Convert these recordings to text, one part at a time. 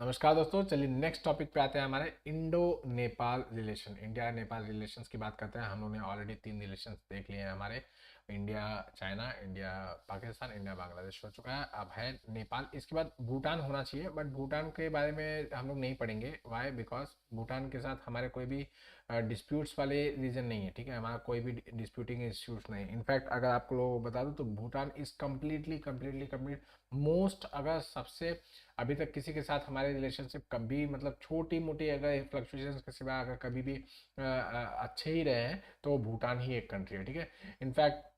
नमस्कार दोस्तों, चलिए नेक्स्ट टॉपिक पे आते हैं। हमारे Indo Nepal relation, India Nepal relations की बात करते हैं। हम लोगों ने ऑलरेडी 3 रिलेशंस देख लिए हैं हमारे। India China, India Pakistan, India Bangladesh हो चुका है। अब है नेपाल। इसके बाद भूटान होना चाहिए, बट भूटान के बारे में हम लोग नहीं पढ़ेंगे। वाई? बिकॉज भूटान के साथ हमारे कोई भी डिस्प्यूट्स वाले रीजन नहीं है। ठीक है, हमारा कोई भी डिस्प्यूटिंग इश्यूज नहीं है। इनफैक्ट अगर आपको लोग बता दूं तो Bhutan is completely completely complete most, अगर सबसे अभी तक किसी के साथ हमारे रिलेशनशिप कभी मतलब छोटी मोटी अगर फ्लक्चुएशन के सिवा अगर कभी भी अच्छे ही रहे हैं तो भूटान ही एक कंट्री है। ठीक है, इनफैक्ट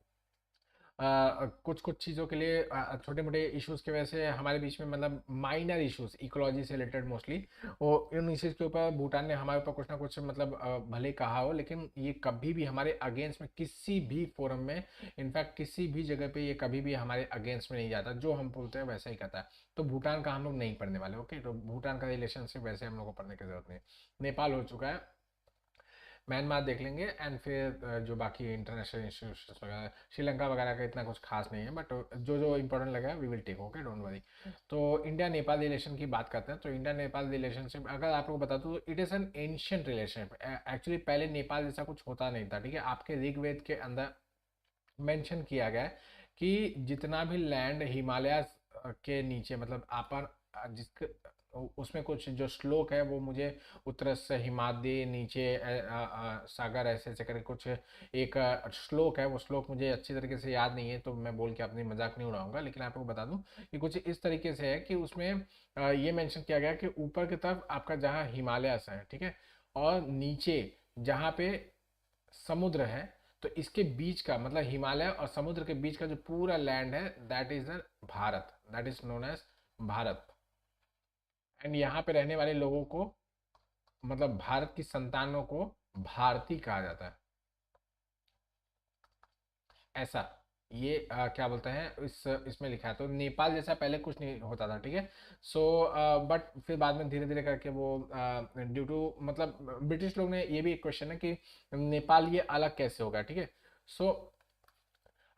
कुछ कुछ चीज़ों के लिए छोटे मोटे इश्यूज की वजह से हमारे बीच में मतलब माइनर इश्यूज इकोलॉजी से रिलेटेड मोस्टली वो इन इश्यूज के ऊपर भूटान ने हमारे ऊपर कुछ ना कुछ मतलब भले कहा हो, लेकिन ये कभी भी हमारे अगेंस्ट में किसी भी फोरम में, इनफैक्ट किसी भी जगह पे ये कभी भी हमारे अगेंस्ट में नहीं जाता। जो हम बोलते हैं वैसा ही कहता है। तो भूटान का हम लोग नहीं पढ़ने वाले। ओके, तो भूटान का रिलेशनशिप वैसे हम लोग को पढ़ने की जरूरत नहीं। नेपाल हो चुका है, म्यांमार देख लेंगे, एंड फिर जो बाकी इंटरनेशनल इंस्टीट्यूशन वगैरह, श्रीलंका वगैरह का इतना कुछ खास नहीं है, बट जो जो इंपॉर्टेंट लगा we will take. Okay, don't worry. तो इंडिया नेपाल रिलेशन की बात करते हैं। तो इंडिया नेपाल रिलेशनशिप अगर आप लोग बता दूँ, it is an ancient relationship. Actually पहले नेपाल जैसा कुछ होता नहीं था। ठीक है, आपके ऋग्वेद के अंदर मेंशन किया गया है कि जितना भी लैंड हिमालय के नीचे मतलब आपन जिसके उसमें कुछ जो श्लोक है वो मुझे उत्तर से हिमाद्री नीचे सागर ऐसे ऐसे करके कुछ एक श्लोक है। वो श्लोक मुझे अच्छी तरीके से याद नहीं है, तो मैं बोल के अपनी मजाक नहीं उड़ाऊंगा, लेकिन आपको बता दूं कि कुछ इस तरीके से है कि उसमें ये मेंशन किया गया कि ऊपर की तरफ आपका जहाँ हिमालय है, ठीक है, और नीचे जहाँ पे समुद्र है, तो इसके बीच का मतलब हिमालय और समुद्र के बीच का जो पूरा लैंड है that is Bharat, that is known as Bharat. And यहाँ पे रहने वाले लोगों को मतलब भारत की संतानों को भारतीय कहा जाता है। ऐसा ये क्या बोलते हैं इसमें लिखा है। तो नेपाल जैसा पहले कुछ नहीं होता था। ठीक है, सो बट फिर बाद में धीरे धीरे करके वो ड्यू टू मतलब ब्रिटिश लोग ने, ये भी एक क्वेश्चन है कि नेपाल ये अलग कैसे होगा। ठीक है, सो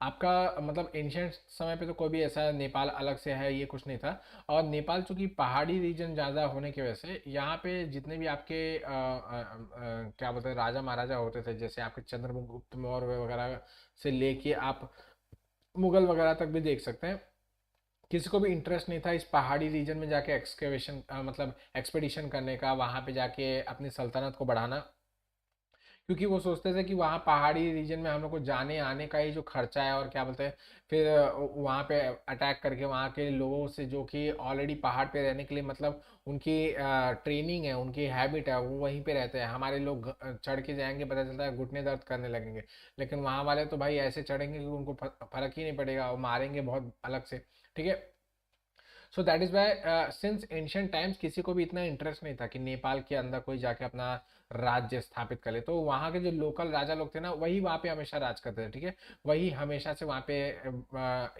आपका मतलब एंशियंट समय पे तो कोई भी ऐसा नेपाल अलग से है ये कुछ नहीं था। और नेपाल चूंकि पहाड़ी रीजन ज़्यादा होने की वजह से यहाँ पे जितने भी आपके क्या बोलते हैं राजा महाराजा होते थे, जैसे आपके चंद्रगुप्त मौर्य वगैरह से लेके आप मुगल वगैरह तक भी देख सकते हैं, किसी को भी इंटरेस्ट नहीं था इस पहाड़ी रीजन में जाके एक्सकेवेशन मतलब एक्सपेडिशन करने का, वहाँ पे जाके अपनी सल्तनत को बढ़ाना। क्योंकि वो सोचते थे कि वहाँ पहाड़ी रीजन में हम लोग को जाने आने का ही जो खर्चा है और क्या बोलते हैं फिर वहाँ पे अटैक करके वहाँ के लोगों से जो कि ऑलरेडी पहाड़ पे रहने के लिए मतलब उनकी ट्रेनिंग है, उनकी हैबिट है, वो वहीं पे रहते हैं। हमारे लोग चढ़ के जाएंगे, पता चलता है घुटने दर्द करने लगेंगे, लेकिन वहाँ वाले तो भाई ऐसे चढ़ेंगे कि उनको फर्क ही नहीं पड़ेगा और मारेंगे बहुत अलग से। ठीक है, so that is why since ancient times किसी को भी इतना इंटरेस्ट नहीं था कि नेपाल के अंदर कोई जाके अपना राज्य स्थापित करे। तो वहाँ के जो लोकल राजा लोग थे ना वही वहाँ पे हमेशा राज करते थे। ठीक है, वही हमेशा से वहाँ पे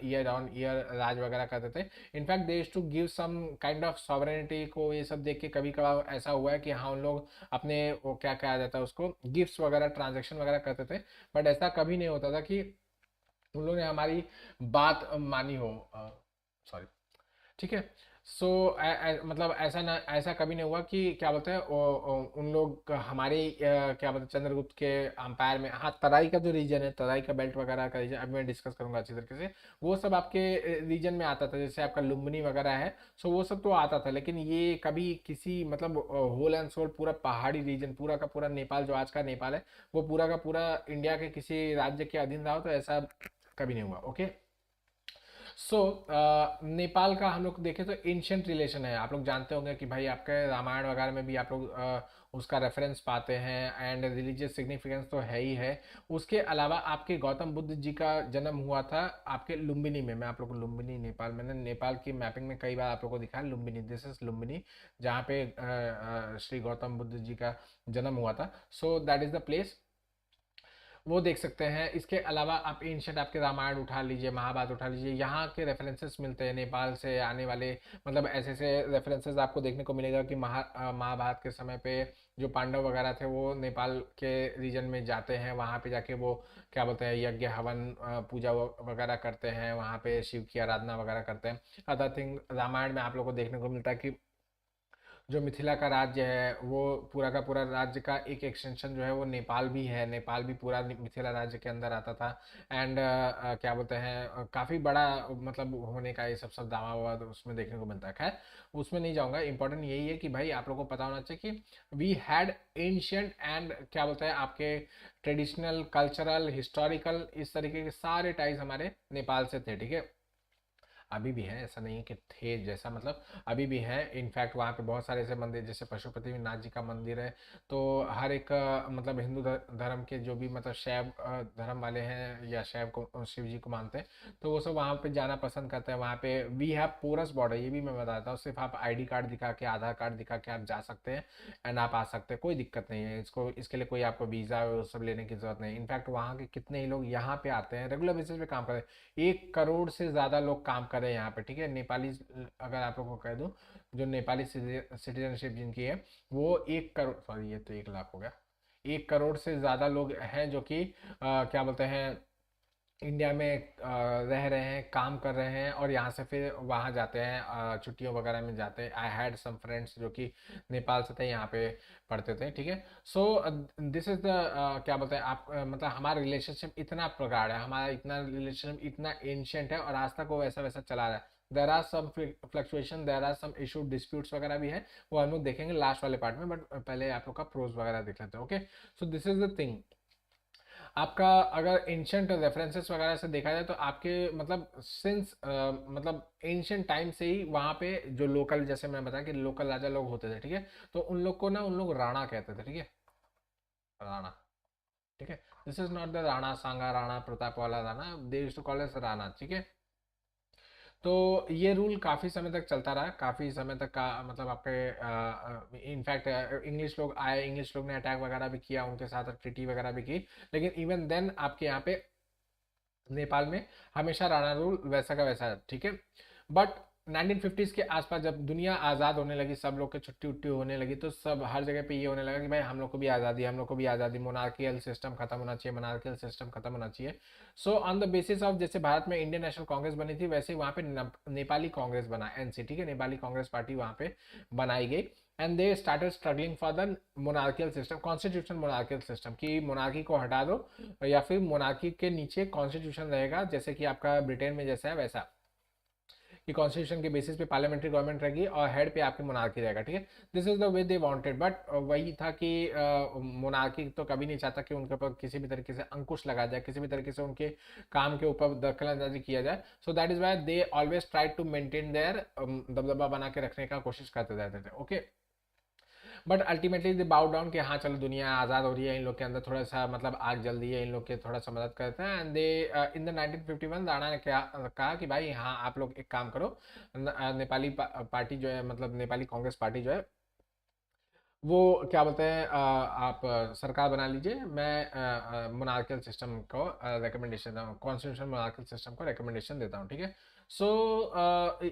ईयर ऑन ईयर राज वगैरह करते थे। In fact they to give some kind of sovereignty को ये सब देख के कभी कभार ऐसा हुआ है कि हाँ उन लोग अपने वो क्या कहा जाता है उसको गिफ्ट्स वगैरह ट्रांजेक्शन वगैरह करते थे। बट ऐसा कभी नहीं होता था कि उन लोगों ने हमारी बात मानी हो। सॉरी। ठीक है, सो मतलब ऐसा ना, ऐसा कभी नहीं हुआ कि क्या बोलते हैं उन लोग हमारे क्या बोलते हैं चंद्रगुप्त के अंपायर में। हाँ, तराई का जो रीजन है, तराई का बेल्ट वगैरह का रीजन अभी मैं डिस्कस करूंगा अच्छी तरीके से, वो सब आपके रीजन में आता था। जैसे आपका लुम्बिनी वगैरह है, सो वो सब तो आता था, लेकिन ये कभी किसी मतलब होल एंड सोल पूरा पहाड़ी रीजन पूरा का पूरा नेपाल जो आज का नेपाल है वो पूरा का पूरा इंडिया के किसी राज्य के अधीन रहा हो, तो ऐसा कभी नहीं हुआ। ओके, सो नेपाल का हम लोग देखें तो एंशियंट रिलेशन है। आप लोग जानते होंगे कि भाई आपके रामायण वगैरह में भी आप लोग उसका रेफरेंस पाते हैं, एंड रिलीजियस सिग्निफिकेंस तो है ही है। उसके अलावा आपके गौतम बुद्ध जी का जन्म हुआ था आपके लुम्बिनी में। मैं आप लोग को लुम्बिनी नेपाल, मैंने नेपाल की मैपिंग में कई बार आप लोग को दिखाया लुम्बिनी, दिस इज लुम्बिनी, जहाँ पे श्री गौतम बुद्ध जी का जन्म हुआ था। सो दैट इज द प्लेस, वो देख सकते हैं। इसके अलावा आप एंशियंट आपके रामायण उठा लीजिए, महाभारत उठा लीजिए, यहाँ के रेफरेंसेस मिलते हैं नेपाल से आने वाले। मतलब ऐसे ऐसे रेफरेंसेस आपको देखने को मिलेगा कि महाभारत के समय पे जो पांडव वगैरह थे वो नेपाल के रीजन में जाते हैं, वहाँ पे जाके वो क्या बोलते हैं यज्ञ हवन पूजा वगैरह करते हैं, वहाँ पे शिव की आराधना वगैरह करते हैं। अदर थिंग रामायण में आप लोग को देखने को मिलता है कि जो मिथिला का राज्य है वो पूरा का पूरा राज्य का एक एक्सटेंशन जो है वो नेपाल भी है, नेपाल भी पूरा मिथिला राज्य के अंदर आता था। एंड क्या बोलते हैं काफ़ी बड़ा मतलब होने का ये सब दावा वावा उसमें देखने को मिलता है। खैर उसमें नहीं जाऊंगा, इंपॉर्टेंट यही है कि भाई आप लोगों को पता होना चाहिए कि वी हैड एंशियंट एंड क्या बोलते हैं आपके ट्रेडिशनल, कल्चरल, हिस्टोरिकल, इस तरीके के सारे टाइज हमारे नेपाल से थे, ठीक है। अभी भी है, ऐसा नहीं है कि थे जैसा, मतलब अभी भी है। इनफैक्ट वहाँ पे बहुत सारे ऐसे मंदिर, जैसे पशुपति नाथ जी का मंदिर है। तो हर एक मतलब हिंदू धर्म के जो भी मतलब शैव धर्म वाले हैं या शैव को शिव जी को मानते हैं, तो वो सब वहाँ पे जाना पसंद करते हैं। वहाँ पे वी हैव पोरस बॉर्डर, ये भी मैं बताता हूँ। सिर्फ आप आईडी कार्ड दिखा के, आधार कार्ड दिखा के आप जा सकते हैं एंड आप आ सकते हैं, कोई दिक्कत नहीं है। इसको इसके लिए कोई आपको वीज़ा वो सब लेने की जरूरत नहीं। इनफैक्ट वहाँ के कितने ही लोग यहाँ पे आते हैं, रेगुलर बेसिस पे काम करते हैं। 1 करोड़ से ज़्यादा लोग काम कर रहे हैं यहाँ पे, ठीक है। नेपाली, अगर आप लोगों को कह दूँ, जो नेपाली सिटीजनशिप जिनकी है वो 1 करोड़, सॉरी ये तो 1 लाख हो गया, 1 करोड़ से ज़्यादा लोग हैं जो कि क्या बोलते हैं इंडिया में रह रहे हैं, काम कर रहे हैं और यहाँ से फिर वहाँ जाते हैं, छुट्टियों वगैरह में जाते हैं। आई हैड सम फ्रेंड्स जो कि नेपाल से थे, यहाँ पे पढ़ते थे, ठीक है। सो दिस इज द क्या बोलते हैं आप मतलब हमारा रिलेशनशिप इतना प्रगाढ़ है, हमारा इतना रिलेशनशिप इतना एंशियंट है और आज तक वो वैसा वैसा चला रहा है। There are some fluctuation, there are some issue, disputes वगैरह भी है, वो हम लोग देखेंगे लास्ट वाले पार्ट में। बट पहले आप लोग का प्रोज वगैरह देख लेते हैं, okay. So this is the thing. आपका अगर एंशंट रेफरेंसेस वगैरह से देखा जाए तो आपके मतलब सिंस मतलब एंशंट टाइम से ही वहाँ पे जो लोकल, जैसे मैं बताया कि लोकल राजा लोग होते थे, ठीक है। तो उन लोग को ना उन लोग राणा कहते थे, ठीक है, राणा, ठीक है। This is not the Rana Sanga, Rana Pratap वाला Rana, they used to call as Rana, ठीक है। तो ये रूल काफ़ी समय तक चलता रहा, काफ़ी समय तक का मतलब आपके इनफैक्ट इंग्लिश लोग आए, इंग्लिश लोग ने अटैक वगैरह भी किया, उनके साथ ट्रीटी वगैरह भी की। लेकिन इवन देन आपके यहाँ पे नेपाल में हमेशा राणा रूल वैसा का वैसा है, ठीक है। बट 1950s के आसपास जब दुनिया आज़ाद होने लगी, सब लोग की छुट्टी उट्टी होने लगी, तो सब हर जगह पे ये होने लगा कि भाई हम लोग को भी आज़ादी, हम लोग को भी आज़ादी, मोनार्कियल सिस्टम खत्म होना चाहिए, मोनार्कियल सिस्टम खत्म होना चाहिए। So on the basis of, जैसे भारत में इंडियन नेशनल कांग्रेस बनी थी, वैसे वहाँ पे नेपाली कांग्रेस बना, एनसी, ठीक है, नेपाली कांग्रेस पार्टी वहाँ पे बनाई गई। And they started struggling for the monarchial system, constitution monarchial system, की मोनार्की को हटा दो या फिर मोनार्की के नीचे कॉन्स्टिट्यूशन रहेगा, जैसे कि आपका ब्रिटेन में जैसा है वैसा, कि कॉन्स्टिट्यूशन के बेसिस पे पार्लियामेंट्री गवर्नमेंट रहेगी और हेड पे आपकी मोनार्की रहेगा, ठीक है। This is the way they wanted. But वही था कि मोनार्की तो कभी नहीं चाहता कि उनके ऊपर किसी भी तरीके से अंकुश लगा जाए, किसी भी तरीके से उनके काम के ऊपर दखलंदाजी किया जाए। So that is why they always try to maintain their दबदबा बना के रखने का कोशिश करते रहते थे, ओके। बट अल्टीमेटली दे बाउ डाउन कि हाँ चलो दुनिया आज़ाद हो रही है, इन लोग के अंदर थोड़ा सा मतलब आग जल रही है, इन लोग के थोड़ा सा मदद करते हैं। And they in the 1951 Rana ने क्या कहा कि भाई हाँ आप लोग एक काम करो, नेपाली पार्टी जो है, मतलब नेपाली कांग्रेस पार्टी जो है वो क्या बोलते हैं आप सरकार बना लीजिए, मैं मोनार्कियल सिस्टम को रिकमेंडेशन, कॉन्स्टिट्यूशन मोनार्कियल सिस्टम को रिकमेंडेशन देता हूँ, ठीक है। सो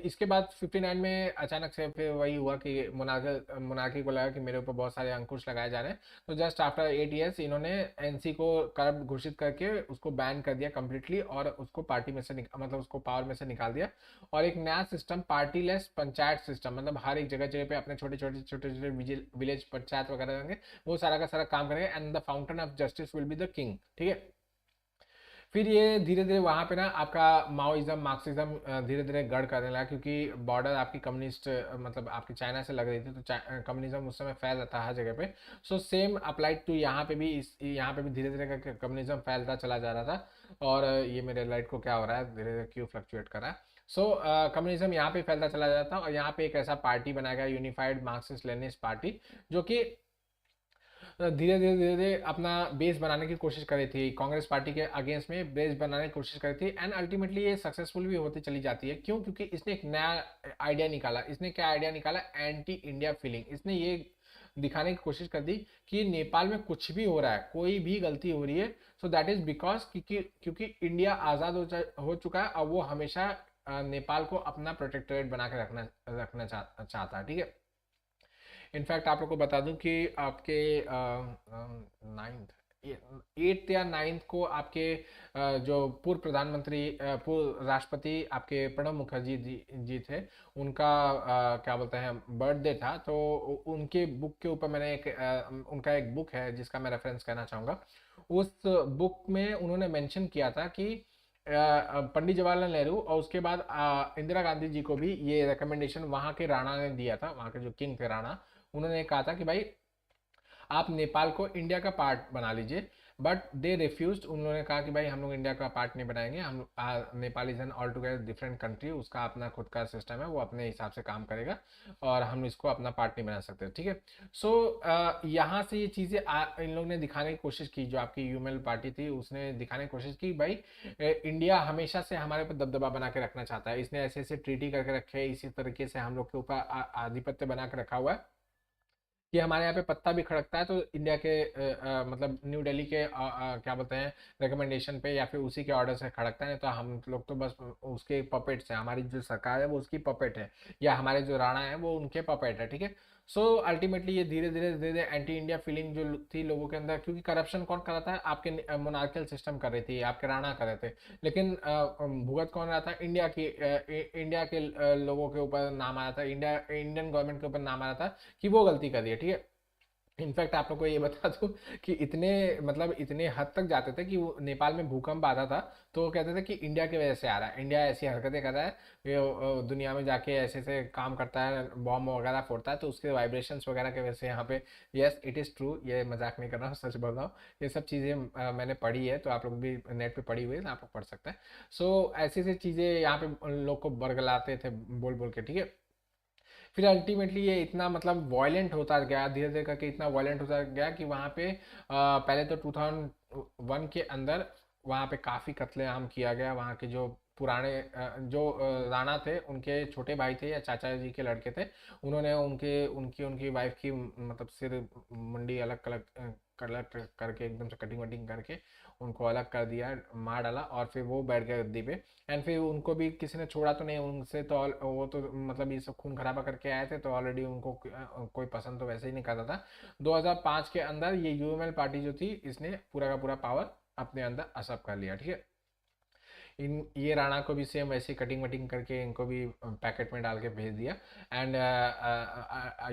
इसके बाद 59 में अचानक से फिर वही हुआ कि मोनार्की को लगा कि मेरे ऊपर बहुत सारे अंकुश लगाए जा रहे हैं। तो जस्ट आफ्टर 8 years इन्होंने एनसी को करप्ट घोषित करके उसको बैन कर दिया कम्प्लीटली, और उसको पार्टी में से मतलब उसको पावर में से निकाल दिया। और एक नया system, party less panchayat system, मतलब हर एक जगह जगह पे अपने छोटे छोटे छोटे छोटे विलेज पंचायत वगैरह रहेंगे, वो सारा का सारा काम करेंगे। And the fountain of justice will be the king, ठीक है। फिर ये धीरे धीरे वहाँ पे ना आपका माओइज्म, मार्क्सिज्म धीरे धीरे गढ़ करने लगा, क्योंकि बॉर्डर आपकी कम्युनिस्ट मतलब आपकी चाइना से लग रही थी, तो कम्युनिज्म उस समय फैल रहा था हर जगह पे। सो सेम अप्लाइड टू यहाँ पे भी, इस यहाँ पे भी धीरे धीरे करके कम्युनिज्म फैलता चला जा रहा था। और ये मेरे लाइट को क्या हो रहा है, धीरे धीरे क्यों फ्लक्चुएट कर रहा है। सो कम्युनिज्म यहाँ पे फैलता चला जाता, और यहाँ पे एक ऐसा पार्टी बनाया गया, यूनिफाइड मार्क्सिस्ट लेनिस्ट पार्टी, जो कि धीरे धीरे धीरे धीरे अपना बेस बनाने की कोशिश कर रही थी, कांग्रेस पार्टी के अगेंस्ट में बेस बनाने की कोशिश कर रही थी। एंड अल्टीमेटली ये सक्सेसफुल भी होती चली जाती है, क्यों? क्योंकि इसने एक नया आइडिया निकाला। इसने क्या आइडिया निकाला? Anti India feeling. इसने ये दिखाने की कोशिश कर दी कि नेपाल में कुछ भी हो रहा है, कोई भी गलती हो रही है, सो दैट इज बिकॉज क्योंकि इंडिया आज़ाद हो चुका है, और वो हमेशा नेपाल को अपना प्रोटेक्टोरेट बना के रखना चाहता है, ठीक है। इनफैक्ट आप लोग को बता दूं कि आपके 9th 8th या 9th को आपके जो पूर्व प्रधानमंत्री पूर्व राष्ट्रपति आपके प्रणब मुखर्जी जी थे, उनका क्या बोलते हैं बर्थडे था। तो उनके बुक के ऊपर मैंने उनका एक बुक है जिसका मैं रेफरेंस कहना चाहूँगा। उस बुक में उन्होंने मेंशन किया था कि पंडित जवाहरलाल नेहरू और उसके बाद इंदिरा गांधी जी को भी ये रिकमेंडेशन वहाँ के राणा ने दिया था, वहाँ के जो किंग थे राणा। उन्होंने कहा था कि भाई आप नेपाल को इंडिया का पार्ट बना लीजिए, बट दे रिफ्यूज। उन्होंने कहा कि भाई हम लोग इंडिया का पार्ट नहीं बनाएंगे, हम Nepal is an all together different country, उसका अपना खुद का सिस्टम है, वो अपने हिसाब से काम करेगा और हम इसको अपना पार्ट नहीं बना सकते, ठीक है। सो यहाँ से ये चीज़ें इन लोग ने दिखाने की कोशिश की, जो आपकी यूएमएल पार्टी थी उसने दिखाने की कोशिश की भाई इंडिया हमेशा से हमारे ऊपर दबदबा बना के रखना चाहता है, इसने ऐसे ऐसे ट्रीटी करके रखे है, इसी तरीके से हम लोग के ऊपर आधिपत्य बना के रखा हुआ है कि हमारे यहाँ पे पत्ता भी खड़कता है तो इंडिया के मतलब न्यू दिल्ली के क्या बोलते हैं रिकमेंडेशन पे या फिर उसी के ऑर्डर से खड़कता है, नहीं तो हम लोग तो बस उसके पपेट्स हैं, हमारी जो सरकार है वो उसकी पपेट है, या हमारे जो राणा है वो उनके पपेट है, ठीक है। सो अल्टीमेटली ये धीरे धीरे धीरे धीरे एंटी इंडिया फीलिंग जो थी लोगों के अंदर, क्योंकि करप्शन कौन कर रहा था, आपके मोनार्कियल सिस्टम कर रही थी, आपके राणा कर रहे थे, लेकिन भुगत कौन रहा था, इंडिया के लोगों के ऊपर नाम आ रहा था, इंडियन गवर्नमेंट के ऊपर नाम आ रहा था कि वो गलती कर रही है, ठीक है। इनफैक्ट आप लोग को ये बता दूं कि इतने मतलब इतने हद तक जाते थे कि वो नेपाल में भूकंप आता था तो वो कहते थे कि इंडिया की वजह से आ रहा है, इंडिया ऐसी हरकतें कर रहा है, ये दुनिया में जाके ऐसे ऐसे काम करता है, बॉम्ब वगैरह फोड़ता है तो उसके वाइब्रेशंस वगैरह की वजह से यहाँ पे। यस इट इज़ ट्रू, ये मजाक नहीं कर रहा हूँ, सच बोल रहा हूँ। ये सब चीज़ें मैंने पढ़ी है, तो आप लोग भी नेट पे पढ़ी हुई है तो आप लोग पढ़ सकते हैं। सो ऐसी ऐसी चीज़ें यहाँ पे लोग को बरगलाते थे बोल बोल के, ठीक है। फिर अल्टीमेटली ये इतना मतलब वायलेंट होता गया, धीरे धीरे करके इतना वायलेंट होता गया कि वहाँ पे पहले तो 2001 के अंदर वहाँ पे काफ़ी कत्लेआम किया गया। वहाँ के जो पुराने जो राणा थे उनके छोटे भाई थे या चाचा जी के लड़के थे, उन्होंने उनके उनकी उनकी वाइफ की मतलब सिर मुंडी अलग अलग कलर करके एकदम से कटिंग वटिंग करके उनको अलग कर दिया, मार डाला, और फिर वो बैठ गए गद्दी पे। एंड फिर उनको भी किसी ने छोड़ा तो नहीं, उनसे तो वो तो मतलब ये सब खून खराबा करके आए थे तो ऑलरेडी उनको कोई पसंद तो वैसे ही नहीं करता था। 2005 के अंदर ये यूएमएल पार्टी जो थी इसने पूरा का पूरा पावर अपने अंदर असप कर लिया, ठीक है। इन ये राणा को भी सेम वैसे कटिंग वटिंग करके इनको भी पैकेट में डाल के भेज दिया। एंड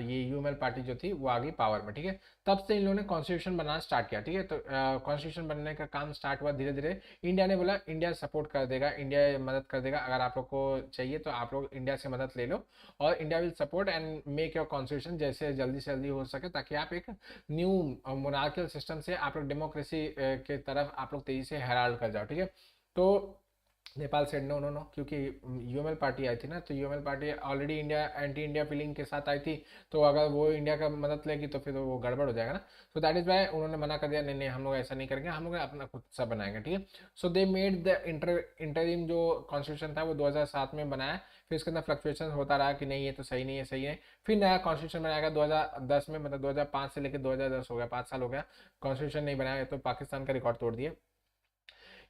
ये यूएमएल पार्टी जो थी वो आ गई पावर में, ठीक है। तब से इन लोगों ने कॉन्स्टिट्यूशन बनाना स्टार्ट किया, ठीक है। तो कॉन्स्टिट्यूशन बनने का काम स्टार्ट हुआ धीरे धीरे। इंडिया ने बोला इंडिया सपोर्ट कर देगा, इंडिया मदद कर देगा, अगर आप लोग को चाहिए तो आप लोग इंडिया से मदद ले लो और India will support and make your constitution जैसे जल्दी से जल्दी हो सके, ताकि आप एक न्यू मोनार्कियल सिस्टम से आप लोग डेमोक्रेसी के तरफ आप लोग तेजी से हेराल्ड कर जाओ, ठीक है। तो Nepal said no no no, क्योंकि यूएमएल पार्टी आई थी ना, तो UML party already India anti India feeling के साथ आई थी, तो अगर वो इंडिया का मदद लेगी तो फिर वो गड़बड़ हो जाएगा ना। तो दैट इज वाई उन्होंने मना कर दिया, नहीं नहीं हम लोग ऐसा नहीं करेंगे, हम लोग अपना खुद सा बनाएंगे, ठीक है। सो दे मेड द इंटरिम जो कॉन्स्टिट्यूशन था वो 2007 में बनाया। फिर इसके अंदर फ्लक्चुएशन होता रहा कि नहीं ये तो सही नहीं है, सही है। फिर नया कॉन्स्टिट्यूशन बनाया गया 2010 में, मतलब 2005 से लेकर 2010 हो गया, 5 साल हो गया कॉन्स्टिट्यूशन नहीं बनाया, तो पाकिस्तान का रिकॉर्ड तोड़ दिया।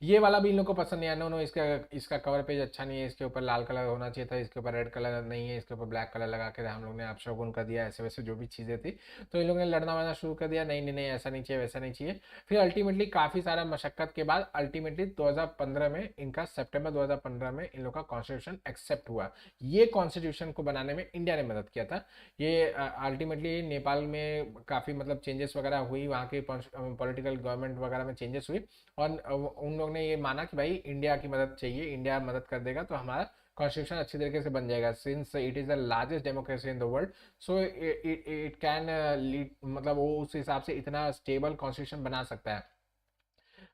ये वाला भी इन लोग को पसंद नहीं आया, नो नो इसका इसका कवर पेज अच्छा नहीं है, इसके ऊपर लाल कलर होना चाहिए था, इसके ऊपर रेड कलर नहीं है, इसके ऊपर ब्लैक कलर लगा के हम लोग ने आप शगुन कर दिया, ऐसे वैसे जो भी चीज़ें थी। तो इन लोगों ने लड़ना वड़ना शुरू कर दिया, नहीं नहीं नहीं ऐसा नहीं चाहिए वैसा नहीं चाहिए। फिर अल्टीमेटली काफ़ी सारा मशक्कत के बाद अल्टीमेटली 2015 में इनका सितंबर 2015 में इन लोग का कॉन्स्टिट्यूशन एक्सेप्ट हुआ। ये कॉन्स्टिट्यूशन को बनाने में इंडिया ने मदद किया था। ये अल्टीमेटली नेपाल में काफ़ी मतलब चेंजेस वगैरह हुई, वहाँ के पॉलिटिकल गवर्नमेंट वगैरह में चेंजेस हुई, और उन लोग ने ये माना कि भाई इंडिया की मदद चाहिए, इंडिया मदद कर देगा तो हमारा कॉन्स्टिट्यूशन अच्छी तरीके से बन जाएगा, since it is the largest democracy in the world. So it can lead, मतलब वो उस हिसाब से इतना स्टेबल कॉन्स्टिट्यूशन बना सकता है।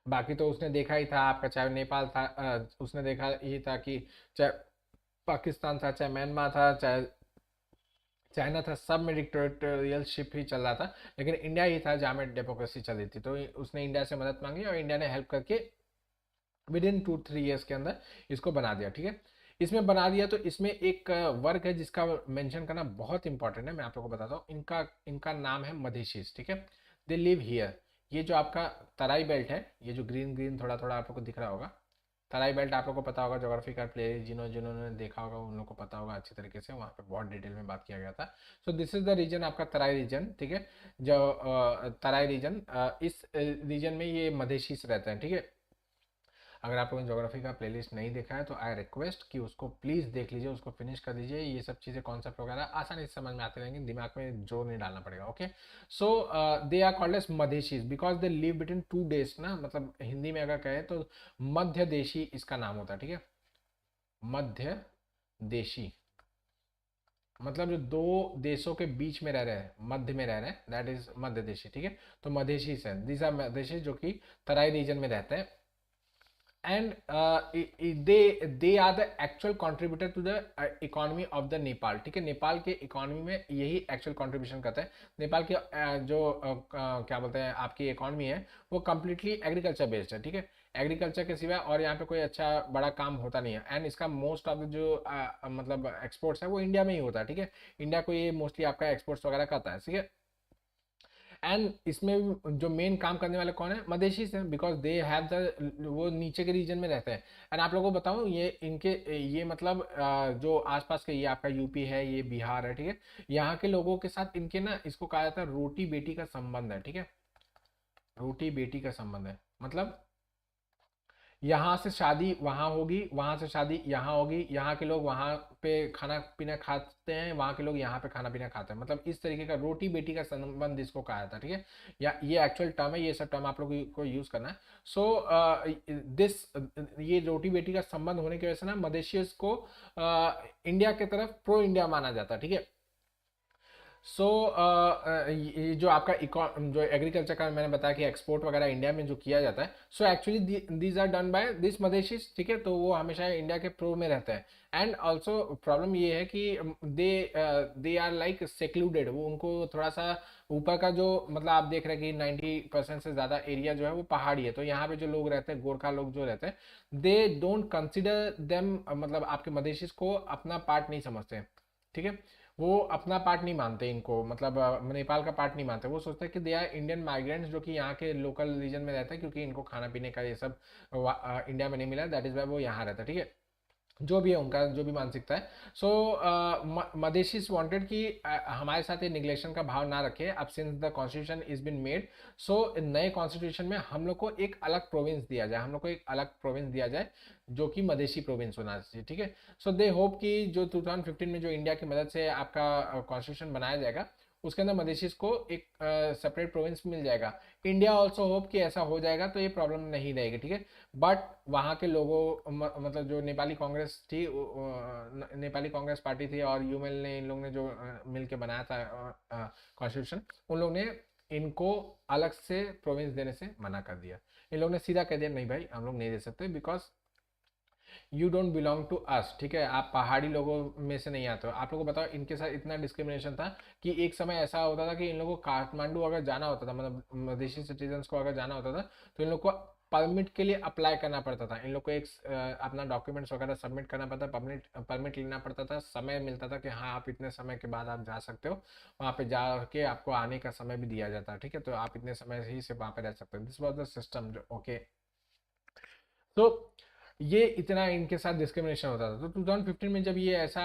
बाकी तो उसने देखा ही था आपका, चाहे नेपाल था उसने देखा ही था कि चाहे पाकिस्तान था, चाहे म्यांमार था, चाहे चाइना था, सब में डिक्टेटोरियलशिप ही चल रहा था, लेकिन इंडिया ही था जहाँ में डेमोक्रेसी चल रही थी। तो उसने इंडिया से मदद मांगी और इंडिया ने हेल्प करके विद इन 2-3 ईयर्स के अंदर इसको बना दिया, ठीक है। इसमें बना दिया तो इसमें एक वर्ग है जिसका मेंशन करना बहुत इंपॉर्टेंट है, मैं आप लोगों को बताता हूँ। इनका इनका नाम है मधेशीस, ठीक है। They live here. ये जो आपका तराई बेल्ट है, ये जो ग्रीन ग्रीन थोड़ा थोड़ा आप लोग को दिख रहा होगा, तराई बेल्ट आप लोग को पता होगा, ज्योग्राफी का प्ले जिन्होंने देखा होगा उन लोग को पता होगा अच्छी तरीके से, वहाँ पे बहुत डिटेल में बात किया गया था। So this is the reason, आपका तराई रीजन, ठीक है। जो तराई रीजन, इस रीजन में ये मधेशीस रहते हैं, ठीक है। अगर आप लोगों ने ज्योग्राफी का प्लेलिस्ट नहीं देखा है तो आई रिक्वेस्ट कि उसको प्लीज़ देख लीजिए, उसको फिनिश कर दीजिए। ये सब चीज़ें कॉन्सेप्ट वगैरह आसानी से समझ में आते रहेंगे, दिमाग में जोर नहीं डालना पड़ेगा। Okay, so they are called as Madheshis because they live between two देश ना, मतलब हिंदी में अगर कहें तो मध्य देशी इसका नाम होता है, ठीक है। मध्य देशी मतलब जो दो देशों के बीच में रह रहे हैं, मध्य में रह रहे हैं, दैट इज मध्य देशी, ठीक है। तो मधेशी है, दीज आर मधेशी जो कि तराई रीजन में रहते हैं। And they are the actual contributor to the economy of the Nepal, ठीक है। नेपाल के इकोनॉमी में यही एक्चुअल कंट्रीब्यूशन करते हैं। नेपाल के जो क्या बोलते हैं आपकी इकोनॉमी है वो कम्प्लीटली एग्रीकल्चर बेस्ड है, ठीक है। एग्रीकल्चर के सिवा और यहाँ पे कोई अच्छा बड़ा काम होता नहीं है। एंड इसका मोस्ट ऑफ द जो मतलब एक्सपोर्ट्स है वो इंडिया में ही होता है, ठीक है। इंडिया को ये मोस्टली आपका एक्सपोर्ट्स वगैरह करता है, ठीक है। एंड इसमें जो मेन काम करने वाले कौन है, मधेशी से, बिकॉज दे हैव द, वो नीचे के रीजन में रहते हैं। एंड आप लोगों को बताऊं ये इनके ये मतलब जो आसपास के, ये आपका यूपी है, ये बिहार है, ठीक है। यहाँ के लोगों के साथ इनके ना, इसको कहा जाता है रोटी बेटी का संबंध है, ठीक है। रोटी बेटी का संबंध है मतलब यहाँ से शादी वहाँ होगी, वहाँ से शादी यहाँ होगी, यहाँ के लोग वहाँ पे खाना पीना खाते हैं, वहाँ के लोग यहाँ पे खाना पीना खाते हैं। मतलब इस तरीके का रोटी बेटी का संबंध इसको कहा जाता है, ठीक है। या ये एक्चुअल टर्म है, ये सब टर्म आप लोग को यूज करना है। सो दिस ये रोटी बेटी का संबंध होने की वजह से ना मॉरिशस को इंडिया की तरफ प्रो इंडिया माना जाता है, ठीक है। सो ये जो आपका जो एग्रीकल्चर का मैंने बताया कि एक्सपोर्ट वगैरह इंडिया में जो किया जाता है, so actually these are done by this Madheshis, ठीक है। तो वो हमेशा इंडिया के प्रो में रहते हैं। एंड ऑल्सो प्रॉब्लम ये है कि दे आर लाइक सेक्लूडेड, वो उनको थोड़ा सा ऊपर का जो मतलब आप देख रहे हैं कि 90% से ज़्यादा एरिया जो है वो पहाड़ी है। तो यहाँ पे जो लोग रहते हैं, गोरखा लोग जो रहते हैं, दे डोंट कंसिडर देम, मतलब आपके मधेशीज को अपना पार्ट नहीं समझते, ठीक है। वो अपना पार्ट नहीं मानते इनको, मतलब नेपाल का पार्ट नहीं मानते। वो सोचते हैं कि दे आर इंडियन माइग्रेंट्स जो कि यहाँ के लोकल रीजन में रहते हैं, क्योंकि इनको खाना पीने का ये सब इंडिया में नहीं मिला, दैट इज वाई वो यहाँ रहता है, ठीक है। जो भी है उनका जो भी मानसिकता है। सो मदेशीस वांटेड कि हमारे साथ ये निग्लेक्शन का भाव ना रखे। अब since the constitution is been made, so नए कॉन्स्टिट्यूशन में हम लोग को एक अलग प्रोविंस दिया जाए, हम लोग को एक अलग प्रोविंस दिया जाए जो कि मधेशी प्रोविंस होना चाहिए, ठीक है। सो दे होप कि जो 2015 में जो इंडिया की मदद से आपका कॉन्स्टिट्यूशन बनाया जाएगा उसके अंदर मधेशीस को एक सेपरेट प्रोविंस मिल जाएगा। इंडिया ऑल्सो होप कि ऐसा हो जाएगा तो ये प्रॉब्लम नहीं रहेगी, ठीक है। बट वहाँ के लोगों मतलब जो नेपाली कांग्रेस थी, नेपाली कांग्रेस पार्टी थी और यूमेल ने, इन लोग ने जो मिल के बनाया था कॉन्स्टिट्यूशन, उन लोग ने इनको अलग से प्रोविंस देने से मना कर दिया। इन लोग ने सीधा कह दिया नहीं भाई हम लोग नहीं दे सकते, because you don't belong to us, ठीक है। आप पहाड़ी लोगों में से नहीं आते हो। आप लोगों को बताओ इनके साथ इतना डिस्क्रिमिनेशन था कि एक समय ऐसा होता था कि इन लोगों को काठमांडू अगर जाना होता था, मतलब मधेशी सिटीजन्स को अगर जाना होता था, तो इन लोग को परमिट के लिए अप्लाई करना पड़ता था। इन लोग को एक अपना डॉक्यूमेंट्स वगैरह सबमिट करना पड़ता, परमिट परमिट लेना पड़ता था, समय मिलता था कि हाँ आप इतने समय के बाद आप जा सकते हो। वहाँ पे जाके आपको आने का समय भी दिया जाता है, ठीक है। तो आप इतने समय ही से वहाँ पे रह सकते हो। दिस वॉज द सिस्टम जो ओके। तो ये इतना इनके साथ डिस्क्रिमिनेशन होता था। तो 2015 में जब ये ऐसा